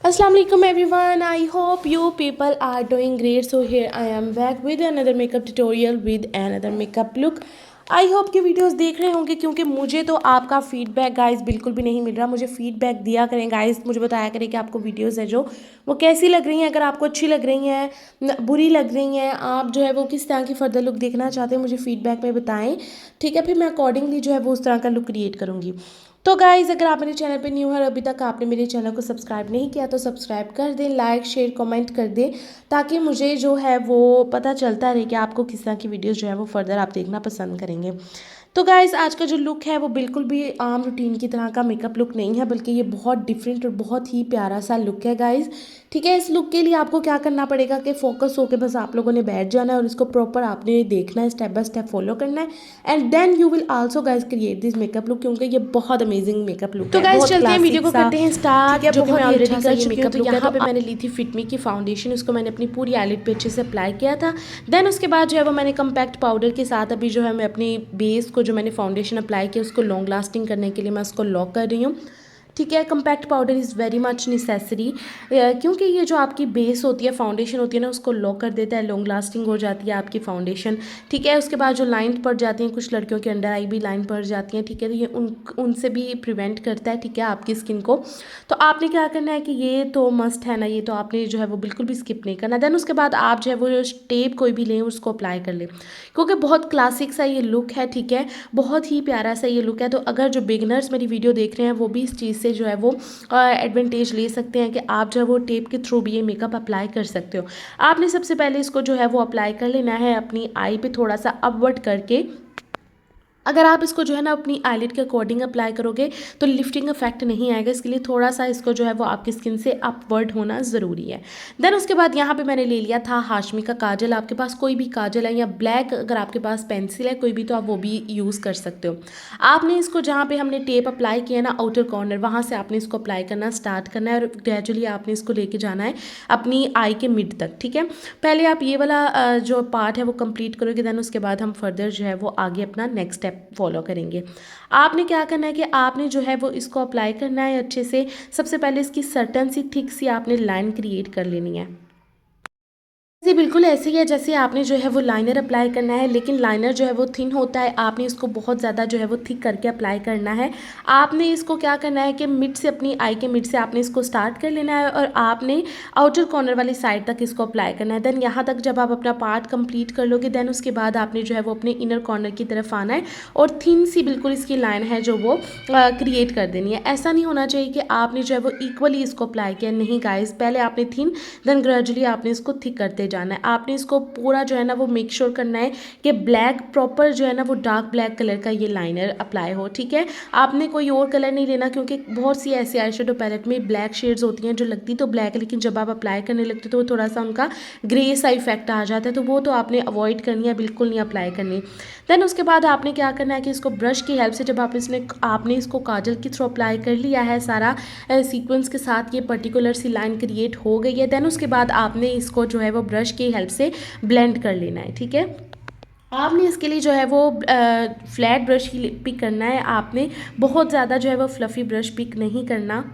Assalamu alaikum everyone. I hope you people are doing great. So here I am back with another makeup tutorial with another makeup look. I hope कि videos देख रहे होंगे क्योंकि मुझे तो आपका feedback guys बिल्कुल भी नहीं मिल रहा। मुझे फीडबैक दिया करें गाइस, मुझे बताया करें कि आपको वीडियोस है जो वो कैसी लग रही हैं। अगर आपको अच्छी लग रही हैं, बुरी लग रही हैं, आप जो है वो किस तरह की फर्दर लुक देखना चाहते हैं, मुझे फीडबैक में बताएं। ठीक है, फिर मैं अकॉर्डिंगली जो है वो उस तरह का लुक क्रिएट करूँगी। तो गाइज़, अगर आप मेरे चैनल पे न्यू है और अभी तक आपने मेरे चैनल को सब्सक्राइब नहीं किया तो सब्सक्राइब कर दें, लाइक शेयर कमेंट कर दें, ताकि मुझे जो है वो पता चलता रहे कि आपको किस तरह की वीडियोस जो है वो फर्दर आप देखना पसंद करेंगे। तो गाइज़, आज का जो लुक है वो बिल्कुल भी आम रूटीन की तरह का मेकअप लुक नहीं है, बल्कि ये बहुत डिफरेंट और बहुत ही प्यारा सा लुक है गाइज़। ठीक है, इस लुक के लिए आपको क्या करना पड़ेगा कि फोकस होकर बस आप लोगों ने बैठ जाना है और इसको प्रॉपर आपने देखना है, स्टेप बाय स्टेप फॉलो करना है, and then you will also guys create this makeup look, क्योंकि ये बहुत अमेजिंग मेकअप लुक तो है, गाइस बहुत चलते हैं, वीडियो क्लासिक को सा। करते हैं ठीक स्टार्ट, है, जो कि मैं बहुत ही ऑलरेडी अच्छा सा कर ये चुकी हूँ। मेकअप तो लुक है। यहाँ तो पे मैंने ली थी फिटमी की फाउंडेशन, उसको मैंने अपनी पूरी आईलिड पे अच्छे से अप्लाई किया था। देन उसके बाद जो है वो मैंने कम्पैक्ट पाउडर के साथ अभी जो है मैं अपनी बेस को जो मैंने फाउंडेशन अप्लाई किया उसको लॉन्ग लास्टिंग करने के लिए मैं उसको लॉक कर रही हूँ। ठीक है, compact powder is very much necessary, क्योंकि ये जो आपकी बेस होती है, फाउंडेशन होती है ना, उसको लॉक कर देता है, लॉन्ग लास्टिंग हो जाती है आपकी फाउंडेशन। ठीक है, उसके बाद जो लाइन पड़ जाती हैं, कुछ लड़कियों के अंडर आई भी लाइन पड़ जाती हैं। ठीक है, तो ये उनसे भी प्रिवेंट करता है। ठीक है, आपकी स्किन को। तो आपने क्या करना है कि ये तो मस्ट है ना, ये तो आपने जो है वो बिल्कुल भी स्किप नहीं करना। देन उसके बाद आप जो है वो टेप कोई भी लें, उसको अप्लाई कर लें, क्योंकि बहुत क्लासिक सा ये लुक है। ठीक है, बहुत ही प्यारा सा ये लुक है। तो अगर जो बिगनर्स मेरी वीडियो देख रहे हैं वो भी इस चीज़ से जो है वो एडवांटेज ले सकते हैं कि आप जो है वो टेप के थ्रू भी ये मेकअप अप्लाई कर सकते हो। आपने सबसे पहले इसको जो है वो अप्लाई कर लेना है अपनी आई पे थोड़ा सा अपवर्ड करके। अगर आप इसको जो है ना अपनी आईलिड के अकॉर्डिंग अप्लाई करोगे तो लिफ्टिंग इफेक्ट नहीं आएगा, इसके लिए थोड़ा सा इसको जो है वो आपकी स्किन से अपवर्ड होना ज़रूरी है। देन उसके बाद यहाँ पे मैंने ले लिया था हाशमी का काजल। आपके पास कोई भी काजल है या ब्लैक, अगर आपके पास पेंसिल है कोई भी, तो आप वो भी यूज़ कर सकते हो। आपने इसको जहाँ पे हमने टेप अप्लाई किया ना आउटर कॉर्नर, वहाँ से आपने इसको अप्लाई करना स्टार्ट करना है और ग्रेजुअली आपने इसको लेके जाना है अपनी आई के मिड तक। ठीक है, पहले आप ये वाला जो पार्ट है वो कंप्लीट करोगे, देन उसके बाद हम फर्दर जो है वो आगे अपना नेक्स्ट स्टेप फॉलो करेंगे। आपने क्या करना है कि आपने जो है वो इसको अप्लाई करना है अच्छे से। सबसे पहले इसकी सर्टन सी थिक सी आपने लाइन क्रिएट कर लेनी है। जी बिल्कुल ऐसे ही है जैसे आपने जो है वो लाइनर अप्लाई करना है, लेकिन लाइनर जो है वो थिन होता है, आपने इसको बहुत ज़्यादा जो है वो थिक करके अप्लाई करना है। आपने इसको क्या करना है कि मिड से, अपनी आई के मिड से आपने इसको स्टार्ट कर लेना है और आपने आउटर कॉर्नर वाली साइड तक इसको अप्लाई करना है। देन यहाँ तक जब आप अपना पार्ट कंप्लीट कर लोगे, देन उसके बाद आपने जो है वो अपने इनर कॉर्नर की तरफ आना है और थिन सी बिल्कुल इसकी लाइन है जो वो क्रिएट कर देनी है। ऐसा नहीं होना चाहिए कि आपने जो है वो इक्वली इसको अप्लाई किया, नहीं गाइस, पहले आपने थिन, देन ग्रेजुअली आपने इसको थिक करते जाना है। आपने इसको पूरा जो है ना वो मेक श्योर करना है कि ब्लैक प्रॉपर जो है ना वो डार्क ब्लैक कलर का ये लाइनर अप्लाई हो। ठीक है, आपने कोई और कलर नहीं लेना, क्योंकि बहुत सी ऐसी आई शेडो पैलेट में ब्लैक शेड्स होती हैं जो लगती तो ब्लैक, लेकिन जब आप अप्लाई करने लगते तो वो थोड़ा सा उनका ग्रे सा इफेक्ट आ जाता है, तो वो तो आपने अवॉइड करनी है, बिल्कुल नहीं अप्लाई करनी। देन उसके बाद आपने क्या करना है कि इसको ब्रश की हेल्प से, जब आपने इसको काजल के थ्रू अप्लाई कर लिया है सारा सीक्वेंस के साथ, ये पर्टिकुलर सी लाइन क्रिएट हो गई है, देन उसके बाद आपने इसको जो है वो ब्रश की हेल्प से ब्लेंड कर लेना है। ठीक है, आपने इसके लिए जो है वो फ्लैट ब्रश ही पिक करना है, आपने बहुत ज़्यादा जो है वो फ्लफ़ी ब्रश पिक नहीं करना।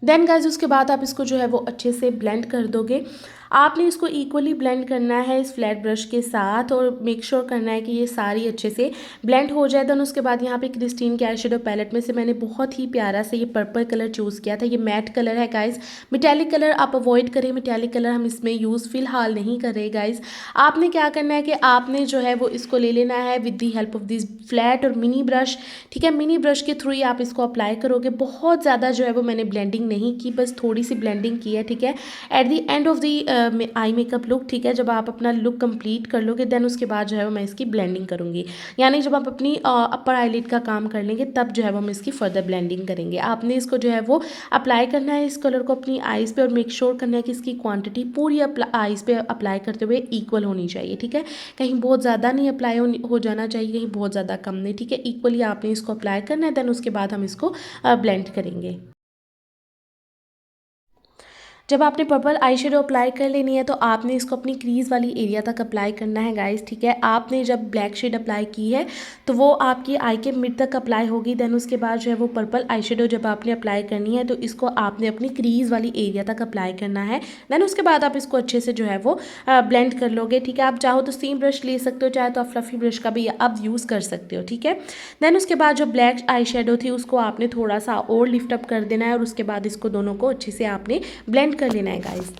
देन गाइज उसके बाद आप इसको जो है वो अच्छे से ब्लेंड कर दोगे। आपने इसको इक्वली ब्लेंड करना है इस फ्लैट ब्रश के साथ और मेक श्योर करना है कि ये सारी अच्छे से ब्लेंड हो जाए। देन उसके बाद यहाँ पे क्रिस्टीन के आई शेडो पैलेट में से मैंने बहुत ही प्यारा से ये पर्पल कलर चूज़ किया था। ये मैट कलर है गाइज, मेटेलिक कलर आप अवॉइड करें, मेटेलिक कलर हम इसमें यूज़ फिलहाल नहीं कर रहे गाइज। आपने क्या करना है कि आपने जो है वो इसको ले लेना है with the help of this flat और मिनी ब्रश। ठीक है, मिनी ब्रश के थ्रू ही आप इसको अप्लाई करोगे। बहुत ज़्यादा जो है वो मैंने ब्लेंडिंग नहीं की, बस थोड़ी सी ब्लेंडिंग की है। ठीक है, at the end of the eye makeup look, ठीक है, जब आप अपना लुक कंप्लीट कर लोगे, देन उसके बाद जो है वो मैं इसकी ब्लेंडिंग करूँगी, यानी जब आप अपनी अपर आईलिड का काम कर लेंगे तब जो है वो हम इसकी फर्दर ब्लेंडिंग करेंगे। आपने इसको जो है वो अप्लाई करना है इस कलर को अपनी आईज़ पे और मेक श्योर करना है कि इसकी क्वांटिटी पूरी आईज़ पे अप्लाई करते हुए इक्वल होनी चाहिए। ठीक है, कहीं बहुत ज़्यादा नहीं अप्लाई हो जाना चाहिए, कहीं बहुत ज़्यादा कम नहीं। ठीक है, इक्वली आपने इसको अप्लाई करना है, देन उसके बाद हम इसको ब्लेंड करेंगे। जब आपने पर्पल आई शेडो अप्लाई कर लेनी है तो आपने इसको अपनी क्रीज़ वाली एरिया तक अप्लाई करना है गाइस, ठीक है। आपने जब ब्लैक शेड अप्लाई की है तो वो आपकी आई के मिड तक अप्लाई होगी। देन उसके बाद जो है वो पर्पल आई शेडो जब आपने अप्लाई करनी है तो इसको आपने अपनी क्रीज़ वाली एरिया तक अप्लाई करना है। देन उसके बाद आप इसको अच्छे से जो है वो ब्लेंड कर लोगे, ठीक है। आप चाहो तो सेम ब्रश ले सकते हो, चाहे तो आप फ्लफ़ी ब्रश का भी आप यूज़ कर सकते हो, ठीक है। देन उसके बाद जो ब्लैक आई शेडो थी उसको आपने थोड़ा सा और लिफ्ट अप कर देना है और उसके बाद इसको दोनों को अच्छे से आपने ब्लेंड कर लेना है गाइस।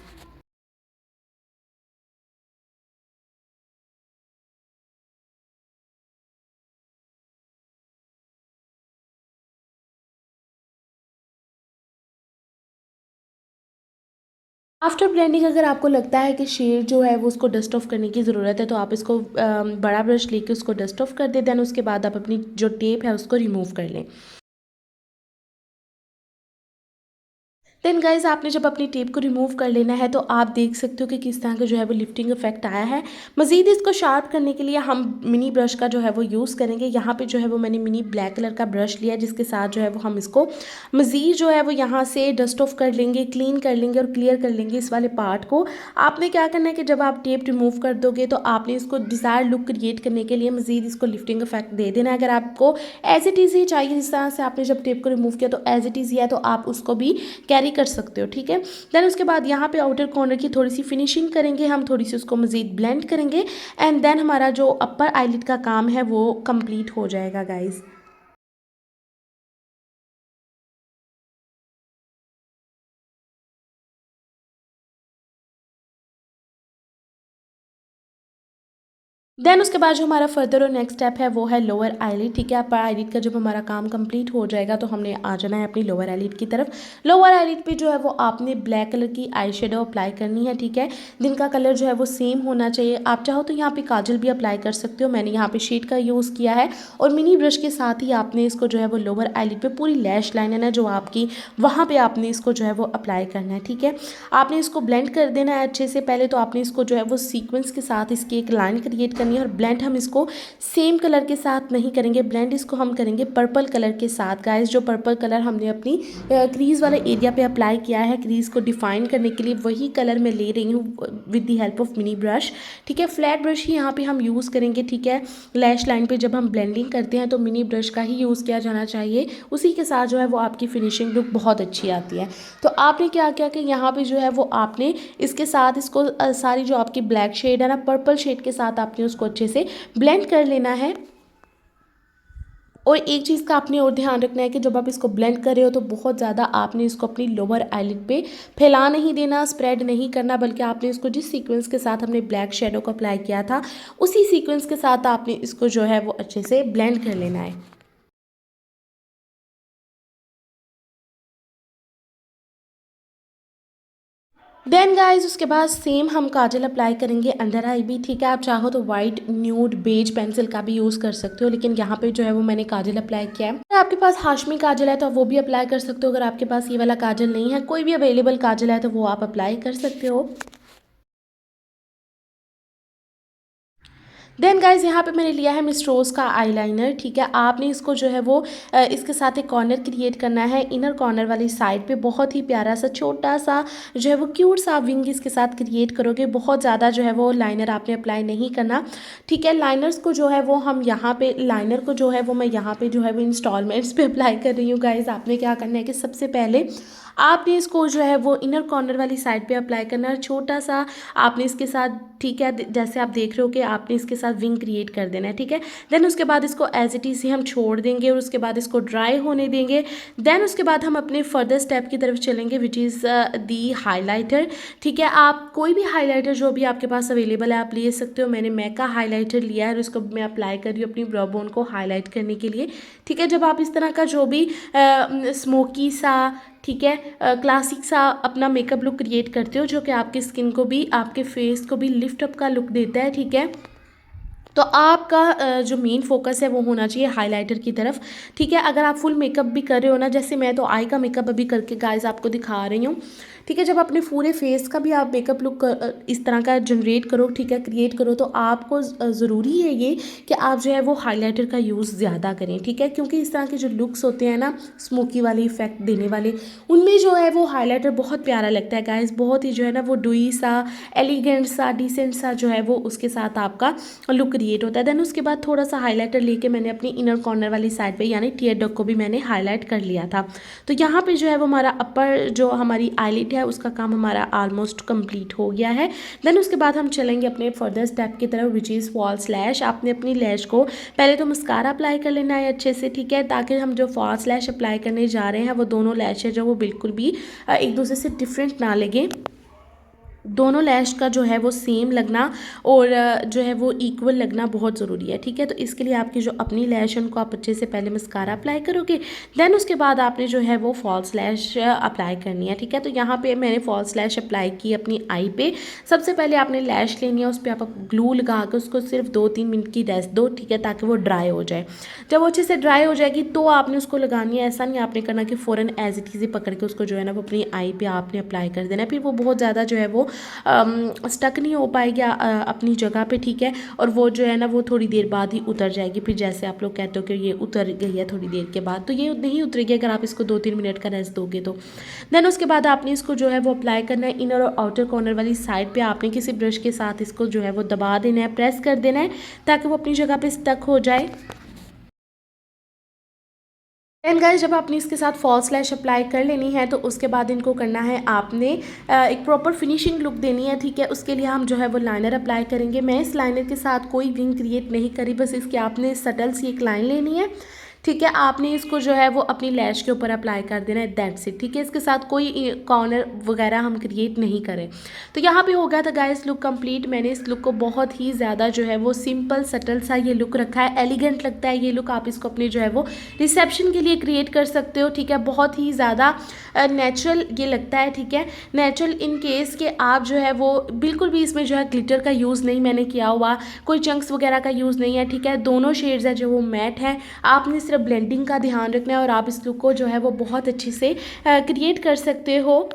आफ्टर ब्लेंडिंग अगर आपको लगता है कि शेड जो है वो उसको डस्ट ऑफ करने की ज़रूरत है तो आप इसको बड़ा ब्रश लेके उसको डस्ट ऑफ कर दें। देन उसके बाद आप अपनी जो टेप है उसको रिमूव कर लें। देन गाइज आपने जब अपनी टेप को रिमूव कर लेना है तो आप देख सकते हो कि किस तरह का जो है वो लिफ्टिंग इफेक्ट आया है। मज़ीद इसको शार्प करने के लिए हम मिनी ब्रश का जो है वो यूज़ करेंगे। यहाँ पे जो है वो मैंने मिनी ब्लैक कलर का ब्रश लिया जिसके साथ जो है वो हम इसको मज़ीद जो है वो यहाँ से डस्ट ऑफ कर लेंगे, क्लीन कर लेंगे और क्लियर कर लेंगे इस वाले पार्ट को। आपने क्या करना है कि जब आप टेप रिमूव कर दोगे तो आपने इसको डिज़ायर लुक क्रिएट करने के लिए मज़ीद इसको लिफ्टिंग इफेक्ट दे देना है। अगर आपको एज इट इज़ ही चाहिए जिस तरह से आपने जब टेप को रिमूव किया तो एज इट इज़ ही है तो आप उसको भी कैरी कर सकते हो, ठीक है। देन उसके बाद यहाँ पे आउटर कॉर्नर की थोड़ी सी फिनिशिंग करेंगे, हम थोड़ी सी उसको मज़ीद ब्लेंड करेंगे एंड देन हमारा जो अपर आईलिड का काम है वो कंप्लीट हो जाएगा गाइज। देन उसके बाद जो हमारा फर्दर और नेक्स्ट स्टेप है वो है लोअर आईलिड, ठीक है। अपर आईलिड का जब हमारा काम कंप्लीट हो जाएगा तो हमने आ जाना है अपनी लोअर आईलिड की तरफ। लोअर आईलिड पे जो है वो आपने ब्लैक कलर की आई शेडो अप्लाई करनी है, ठीक है। जिनका कलर जो है वो सेम होना चाहिए। आप चाहो तो यहाँ पे काजल भी अप्लाई कर सकते हो, मैंने यहाँ पे शेड का यूज़ किया है और मिनी ब्रश के साथ ही आपने इसको जो है वो लोअर आईलिड पे पूरी लैश लाइन है ना जो आपकी, वहाँ पे आपने इसको जो है वो अप्लाई करना है, ठीक है। आपने इसको ब्लेंड कर देना है अच्छे से। पहले तो आपने इसको जो है वो सीक्वेंस के साथ इसकी एक लाइन क्रिएट करनी है और ब्लेंड हम इसको सेम कलर के साथ नहीं करेंगे, ब्लेंड इसको हम करेंगे पर्पल कलर के साथ गाइस। जो पर्पल कलर हमने अपनी क्रीज़ वाले एरिया पे अप्लाई किया है क्रीज़ को डिफाइन करने के लिए, वही कलर मैं ले रही हूँ with the help of mini brush, ठीक है। फ्लैट ब्रश ही यहाँ पे हम यूज़ करेंगे, ठीक है। लैश लाइन पे जब हम ब्लेंडिंग करते हैं तो मिनी ब्रश का ही यूज़ किया जाना चाहिए, उसी के साथ जो है वो आपकी फिनिशिंग लुक बहुत अच्छी आती है। तो आपने क्या किया कि यहाँ पे जो है वो आपने इसके साथ इसको सारी जो आपकी ब्लैक शेड है ना पर्पल शेड के साथ आपने उसको अच्छे से ब्लेंड कर लेना है। और एक चीज़ का आपने और ध्यान रखना है कि जब आप इसको ब्लेंड कर रहे हो तो बहुत ज़्यादा आपने इसको अपनी लोअर आईलिड पे फैला नहीं देना, स्प्रेड नहीं करना, बल्कि आपने इसको जिस सीक्वेंस के साथ हमने ब्लैक शेडो को अप्लाई किया था उसी सीक्वेंस के साथ आपने इसको जो है वो अच्छे से ब्लेंड कर लेना है। देन गाइज उसके बाद सेम हम काजल अप्लाई करेंगे अंडर आई भी, ठीक है। आप चाहो तो वाइट न्यूड बेज पेंसिल का भी यूज़ कर सकते हो, लेकिन यहाँ पे जो है वो मैंने काजल अप्लाई किया है। अगर आपके पास हाशमी काजल है तो आप वो भी अप्लाई कर सकते हो। अगर आपके पास ये वाला काजल नहीं है, कोई भी अवेलेबल काजल है तो वो आप अप्लाई कर सकते हो। देन गाइज यहाँ पे मैंने लिया है मिस रोज़ का आईलाइनर, ठीक है। आपने इसको जो है वो इसके साथ एक कॉर्नर क्रिएट करना है इनर कॉर्नर वाली साइड पे। बहुत ही प्यारा सा छोटा सा जो है वो क्यूट सा विंग इसके साथ क्रिएट करोगे। बहुत ज़्यादा जो है वो लाइनर आपने अप्लाई नहीं करना, ठीक है। लाइनर्स को जो है वो हम यहाँ पे लाइनर को जो है वो मैं यहाँ पे जो है वो इंस्टॉलमेंट्स पे अप्लाई कर रही हूँ गाइज। आपने क्या करना है कि सबसे पहले आपने इसको जो है वो इनर कॉर्नर वाली साइड पे अप्लाई करना है और छोटा सा आपने इसके साथ, ठीक है, जैसे आप देख रहे हो कि आपने इसके साथ विंग क्रिएट कर देना है, ठीक है। देन उसके बाद इसको एज इट इज़ ही हम छोड़ देंगे और उसके बाद इसको ड्राई होने देंगे। देन उसके बाद हम अपने फर्दर स्टेप की तरफ चलेंगे विच इज़ दी हाईलाइटर, ठीक है। आप कोई भी हाईलाइटर जो भी आपके पास अवेलेबल है आप ले सकते हो। मैंने मैक का हाईलाइटर लिया है और इसको मैं अप्लाई कर रही हूँ अपनी ब्रो बोन को हाईलाइट करने के लिए, ठीक है। जब आप इस तरह का जो भी स्मोकी सा, ठीक है, क्लासिक सा अपना मेकअप लुक क्रिएट करते हो जो कि आपकी स्किन को भी आपके फेस को भी लिफ्ट अप का लुक देता है, ठीक है। तो आपका जो मेन फोकस है वो होना चाहिए हाइलाइटर की तरफ, ठीक है। अगर आप फुल मेकअप भी कर रहे हो ना, जैसे मैं तो आई का मेकअप अभी करके गाइस आपको दिखा रही हूँ, ठीक है। जब अपने पूरे फेस का भी आप मेकअप लुक इस तरह का जनरेट करो, ठीक है, क्रिएट करो, तो आपको ज़रूरी है ये कि आप जो है वो हाइलाइटर का यूज़ ज़्यादा करें, ठीक है। क्योंकि इस तरह के जो लुक्स होते हैं ना, स्मोकी वाले इफेक्ट देने वाले, उनमें जो है वो हाइलाइटर बहुत प्यारा लगता है गाइस, बहुत ही जो है ना वो डुई सा, एलिगेंट सा, डिसेंट सा जो है वो उसके साथ आपका लुक क्रिएट होता है। देन उसके बाद थोड़ा सा हाइलाइटर लेके मैंने अपनी इनर कॉर्नर वाली साइड पे यानी टीयर डग को भी मैंने हाईलाइट कर लिया था। तो यहाँ पे जो है वो हमारा अपर जो हमारी आईलिड है उसका काम हमारा ऑलमोस्ट कंप्लीट हो गया है। देन उसके बाद हम चलेंगे अपने फर्दर स्टेप की तरफ, विच इज़ फॉल्स लैश। आपने अपनी लैश को पहले तो मस्कारा अप्लाई कर लेना है अच्छे से, ठीक है, ताकि हम जो फॉल्स लैश अप्लाई करने जा रहे हैं वो दोनों लैश है जो वो बिल्कुल भी एक दूसरे से डिफरेंट ना लगे, दोनों लैश का जो है वो सेम लगना और जो है वो इक्वल लगना बहुत ज़रूरी है, ठीक है। तो इसके लिए आपकी जो अपनी लैश है उनको आप अच्छे से पहले मस्कारा अप्लाई करोगे, देन उसके बाद आपने जो है वो फॉल्स लैश अप्लाई करनी है, ठीक है। तो यहाँ पे मैंने फॉल्स लैश अप्लाई की अपनी आई पे। सबसे पहले आपने लैश लेनी है, उस पर आप ग्लू लगा के उसको सिर्फ 2-3 मिनट की रेस्ट दो, ठीक है, ताकि वो ड्राई हो जाए। जब वो अच्छे से ड्राई हो जाएगी तो आपने उसको लगानी है, ऐसा नहीं आपने करना कि फ़ौरन एज इट इज़ पकड़ के उसको जो है ना वो अपनी आई पे आपने अप्लाई कर देना है, फिर वो बहुत ज़्यादा जो है वो स्टक नहीं हो पाएगी अपनी जगह पे, ठीक है। और वो जो है ना वो थोड़ी देर बाद ही उतर जाएगी, फिर जैसे आप लोग कहते हो कि ये उतर गई है थोड़ी देर के बाद, तो ये नहीं उतरेगी अगर आप इसको 2-3 मिनट का रेस्ट दोगे तो। देन उसके बाद आपने इसको जो है वो अप्लाई करना है इनर और आउटर कॉर्नर वाली साइड पे। आपने किसी ब्रश के साथ इसको जो है वो दबा देना है, प्रेस कर देना है ताकि वो अपनी जगह पे स्टक हो जाए। एंड गाइस जब आपने इसके साथ फॉल्स लैश अप्लाई कर लेनी है तो उसके बाद इनको करना है आपने एक प्रॉपर फिनिशिंग लुक देनी है, ठीक है। उसके लिए हम जो है वो लाइनर अप्लाई करेंगे। मैं इस लाइनर के साथ कोई विंग क्रिएट नहीं करी, बस इसकी आपने सटल सी एक लाइन लेनी है, ठीक है। आपने इसको जो है वो अपनी लैश के ऊपर अप्लाई कर देना है, दैट्स इट, ठीक है। इसके साथ कोई कॉर्नर वगैरह हम क्रिएट नहीं करें। तो यहाँ पे हो गया था गाइस लुक कंप्लीट। मैंने इस लुक को बहुत ही ज़्यादा जो है वो सिंपल सटल सा ये लुक रखा है, एलिगेंट लगता है ये लुक। आप इसको अपने जो है वो रिसेप्शन के लिए क्रिएट कर सकते हो, ठीक है। बहुत ही ज़्यादा नेचुरल ये लगता है, ठीक है। नेचुरल इन केस के आप जो है वो बिल्कुल भी इसमें जो है ग्लिटर का यूज़ नहीं मैंने किया हुआ, कोई चंक्स वगैरह का यूज़ नहीं है, ठीक है। दोनों शेड्स है जो वो मैट है। आपने सिर्फ ब्लेंडिंग का ध्यान रखना है और आप इस लुक को जो है वो बहुत अच्छे से क्रिएट कर सकते हो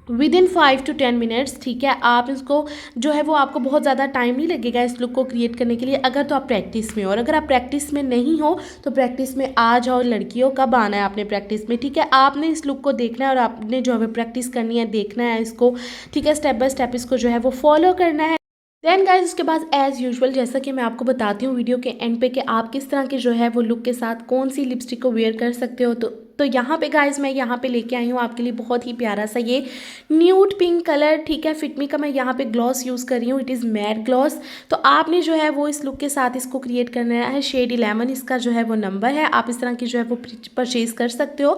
विद इन 5 to 10 मिनट्स, ठीक है। आप इसको जो है वो आपको बहुत ज़्यादा टाइम नहीं लगेगा इस लुक को क्रिएट करने के लिए, अगर तो आप प्रैक्टिस में हो। और अगर आप प्रैक्टिस में नहीं हो तो प्रैक्टिस में आ जाओ लड़कियों, कब आना है आपने प्रैक्टिस में, ठीक है। आपने इस लुक को देखना है और आपने जो है प्रैक्टिस करनी है, देखना है इसको, ठीक है। स्टेप बाय स्टेप इसको जो है वो फॉलो करना है। देन गाइज उसके बाद एज़ यूजुअल जैसा कि मैं आपको बताती हूँ वीडियो के एंड पे कि आप किस तरह के जो है वो लुक के साथ कौन सी लिपस्टिक को वेयर कर सकते हो। तो यहाँ पे गाइज मैं यहाँ पे लेके आई हूँ आपके लिए बहुत ही प्यारा सा ये न्यूड पिंक कलर, ठीक है। फिटमी का मैं यहाँ पे ग्लॉस यूज़ कर रही हूँ, इट इज़ मैट ग्लॉस। तो आपने जो है वो इस लुक के साथ इसको क्रिएट करना है। शेड 11 इसका जो है वो नंबर है। आप इस तरह की जो है वो परचेज कर सकते हो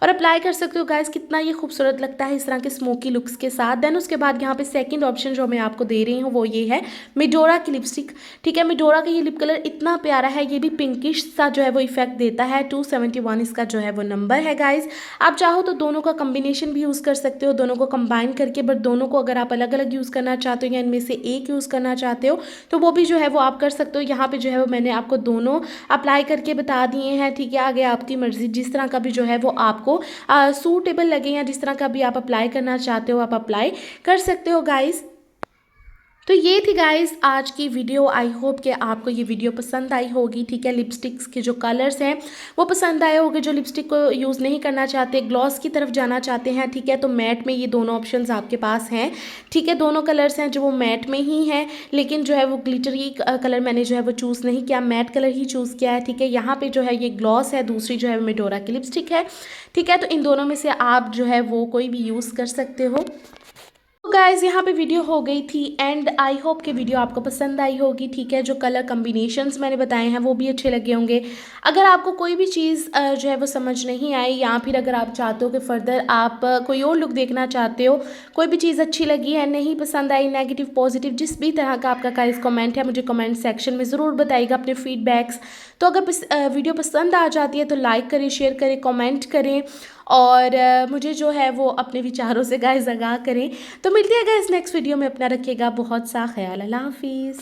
और अप्लाई कर सकते हो। गाइज कितना ये खूबसूरत लगता है इस तरह के स्मोकी लुक्स के साथ। देन उसके बाद यहाँ पे सेकेंड ऑप्शन जो मैं आपको दे रही हूँ वो ये है मिडोरा की लिपस्टिक, ठीक है। मिडोरा का ये लिप कलर इतना प्यारा है, ये भी पिंकिश सा जो है वो इफेक्ट देता है। 271 इसका जो है वो नंबर है गाइज। आप चाहो तो दोनों का कम्बिनेशन भी यूज़ कर सकते हो, दोनों को कंबाइन करके, बट दोनों को अगर आप अलग अलग यूज़ करना चाहते हो या इनमें से एक यूज़ करना चाहते हो तो वो भी जो है वो आप कर सकते हो। यहाँ पे जो है वो मैंने आपको दोनों अप्लाई करके बता दिए हैं, ठीक है। आगे आपकी मर्जी, जिस तरह का भी जो है वो आपको सूटेबल लगे या जिस तरह का भी आप अप्लाई करना चाहते हो आप अप्लाई कर सकते हो गाइज। तो ये थी गाइस आज की वीडियो। आई होप कि आपको ये वीडियो पसंद आई होगी, ठीक है। लिपस्टिक्स के जो कलर्स हैं वो पसंद आए होंगे। जो लिपस्टिक को यूज़ नहीं करना चाहते, ग्लॉस की तरफ जाना चाहते हैं, ठीक है, तो मैट में ये दोनों ऑप्शंस आपके पास हैं, ठीक है। दोनों कलर्स हैं जो वो मैट में ही हैं, लेकिन जो है वो ग्लिटरी कलर मैंने जो है वो चूज़ नहीं किया, मैट कलर ही चूज़ किया है, ठीक है। यहाँ पर जो है ये ग्लॉस है, दूसरी जो है मिडोरा की लिपस्टिक है, ठीक है। तो इन दोनों में से आप जो है वो कोई भी यूज़ कर सकते हो। तो गाइज यहाँ पे वीडियो हो गई थी एंड आई होप कि वीडियो आपको पसंद आई होगी, ठीक है। जो कलर कम्बिनेशंस मैंने बताए हैं वो भी अच्छे लगे होंगे। अगर आपको कोई भी चीज़ जो है वो समझ नहीं आई या फिर अगर आप चाहते हो कि फर्दर आप कोई और लुक देखना चाहते हो, कोई भी चीज़ अच्छी लगी है, नहीं पसंद आई, नेगेटिव पॉजिटिव जिस भी तरह का आपका गाइस कमेंट है मुझे कमेंट सेक्शन में ज़रूर बताइएगा अपने फीडबैक्स। तो अगर वीडियो पसंद आ जाती है तो लाइक करें, शेयर करें, कमेंट करें और मुझे जो है वो अपने विचारों से गाइस आगाह करें। तो मिलते हैं गाइस नेक्स्ट वीडियो में। अपना रखिएगा बहुत सा ख्याल। अल्लाह हाफिज़।